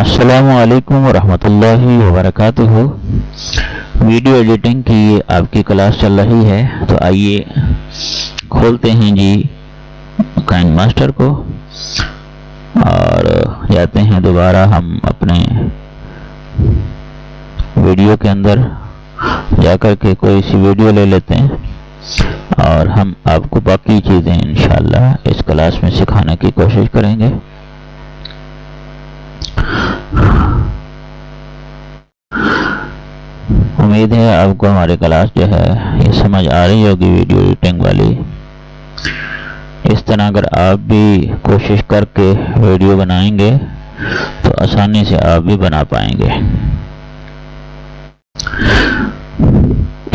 अस्सलामुअलैकुम वरहमतुल्लाहि वबरकातुहू। Video editing की आपकी क्लास चल रही है, तो आइए खोलते हैं जी काइनमास्टर को और जाते हैं दोबारा हम अपने वीडियो के अंदर जाकर के कोई सी वीडियो ले लेते हैं और हम आपको बाकी चीज़ें इंशाअल्लाह इस क्लास में सिखाने की कोशिश करेंगे। उम्मीद है आपको हमारी क्लास जो है ये समझ आ रही होगी, वीडियो एडिटिंग वाली। इस तरह अगर आप भी कोशिश करके वीडियो बनाएंगे तो आसानी से आप भी बना पाएंगे।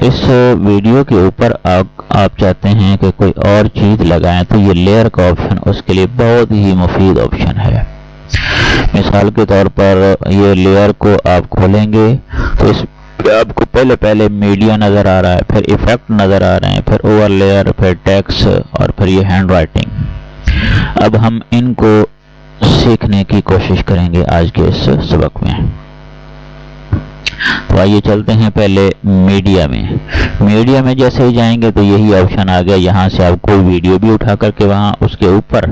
इस वीडियो के ऊपर आप चाहते हैं कि कोई और चीज़ लगाएं तो ये लेयर का ऑप्शन उसके लिए बहुत ही मुफीद ऑप्शन है। मिसाल के तौर पर ये लेयर को आप खोलेंगे तो इस आपको पहले मीडिया नज़र आ रहा है, फिर इफेक्ट नज़र आ रहे हैं, फिर ओवर लेयर, फिर टेक्स्ट और फिर ये हैंड राइटिंग। अब हम इनको सीखने की कोशिश करेंगे आज के इस सबक में। तो आइए चलते हैं पहले मीडिया में। मीडिया में जैसे ही जाएंगे तो यही ऑप्शन आ गया। यहाँ से आप कोई वीडियो भी उठा करके वहाँ उसके ऊपर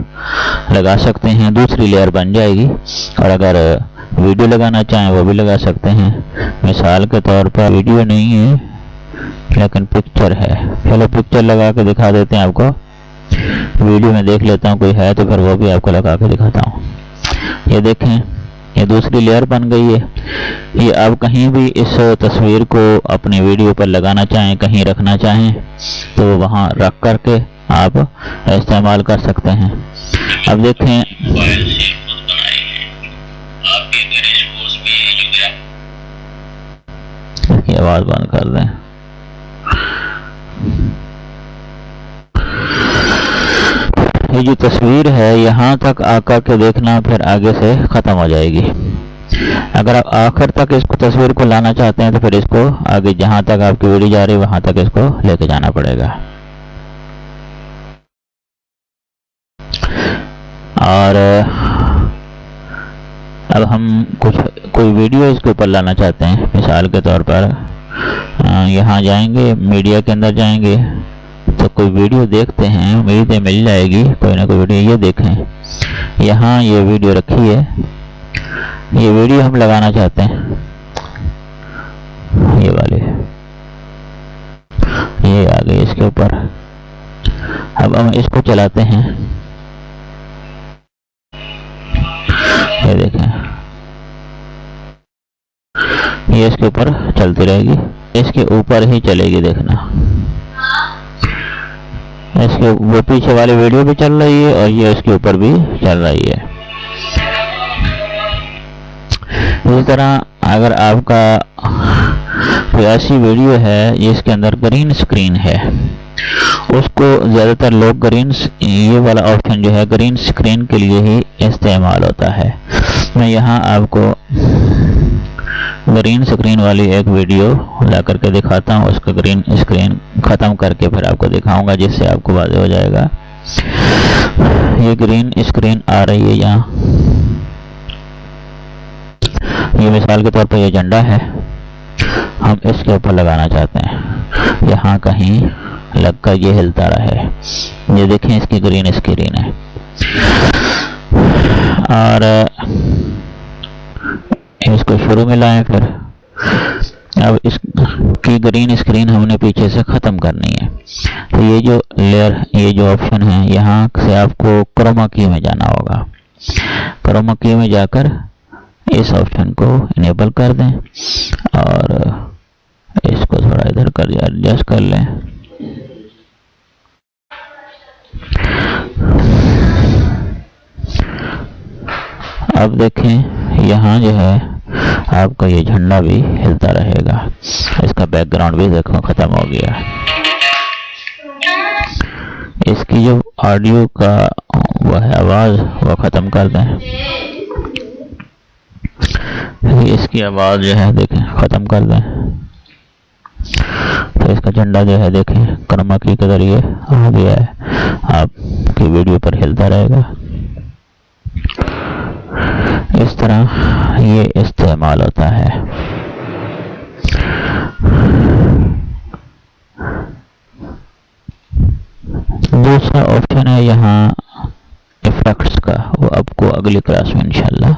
लगा सकते हैं, दूसरी लेयर बन जाएगी। और अगर वीडियो लगाना चाहें वो भी लगा सकते हैं। मिसाल के तौर पर वीडियो नहीं है लेकिन पिक्चर है, चलो पिक्चर लगा के दिखा देते हैं आपको। वीडियो में देख लेता हूँ कोई है तो फिर वो भी आपको लगा के दिखाता हूँ। ये देखें, ये दूसरी लेयर बन गई है। ये आप कहीं भी इस तस्वीर को अपनी वीडियो पर लगाना चाहें, कहीं रखना चाहें तो वहाँ रख करके आप इस्तेमाल कर सकते हैं। अब देखें, इसकी आवाज बंद कर दें। ये जो तस्वीर है यहाँ तक आकर के देखना, फिर आगे से खत्म हो जाएगी। अगर आप आखिर तक इसको तस्वीर को लाना चाहते हैं तो फिर इसको आगे जहाँ तक आपकी वीडियो जा रही है वहां तक इसको लेके जाना पड़ेगा। और अब हम कोई वीडियो इसके ऊपर लाना चाहते हैं। मिसाल के तौर पर यहाँ जाएंगे, मीडिया के अंदर जाएंगे तो कोई वीडियो देखते हैं, उम्मीद है मिल जाएगी कोई ना कोई वीडियो। ये देखें, यहाँ ये वीडियो रखी है, ये वीडियो हम लगाना चाहते हैं, ये वाले, ये आ गई इसके ऊपर। अब हम इसको चलाते हैं, ये देखें, ये इसके ऊपर चलती रहेगी, इसके ऊपर ही चलेगी। देखना, इसके वो पीछे वाली वीडियो भी चल रही है और ये इसके ऊपर भी चल रही है। इसी तरह अगर आपका कोई ऐसी वीडियो है जिसके अंदर ग्रीन स्क्रीन है, उसको ज़्यादातर लोग ग्रीन, ये वाला ऑप्शन जो है ग्रीन स्क्रीन के लिए ही इस्तेमाल होता है। मैं यहाँ आपको ग्रीन स्क्रीन वाली एक वीडियो ला करके दिखाता हूँ। उसका ग्रीन स्क्रीन ख़त्म करके फिर आपको दिखाऊंगा, जिससे आपको वाज़ेह हो जाएगा। ये ग्रीन स्क्रीन आ रही है यहाँ, ये मिसाल के तौर पर ये झंडा है, हम इसके ऊपर लगाना चाहते हैं, यहाँ कहीं लगकर ये हिलता रहे। ये देखें, इसकी ग्रीन स्क्रीन है। और इसको शुरू में लाएं, फिर अब इसकी ग्रीन स्क्रीन हमने पीछे से ख़त्म करनी है। तो ये जो लेयर, ये जो ऑप्शन है, यहाँ से आपको क्रोमा की में जाना होगा। क्रोमा की में जाकर इस ऑप्शन को इनेबल कर दें और इसको थोड़ा इधर कर एडजस्ट कर लें। अब देखें, यहाँ जो है आपका ये झंडा भी हिलता रहेगा, इसका बैकग्राउंड भी देखो ख़त्म हो गया। इसकी जो ऑडियो का वह है आवाज़, वह ख़त्म कर दें। इसकी आवाज़ जो है देखें ख़त्म कर दें। तो इसका झंडा जो है देखें क्रोमा की के जरिए आ गया है, आपकी वीडियो पर हिलता रहेगा। इस तरह ये इस्तेमाल होता है। दूसरा ऑप्शन है यहाँ इफेक्ट्स का, वो आपको अगली क्लास में इंशाल्लाह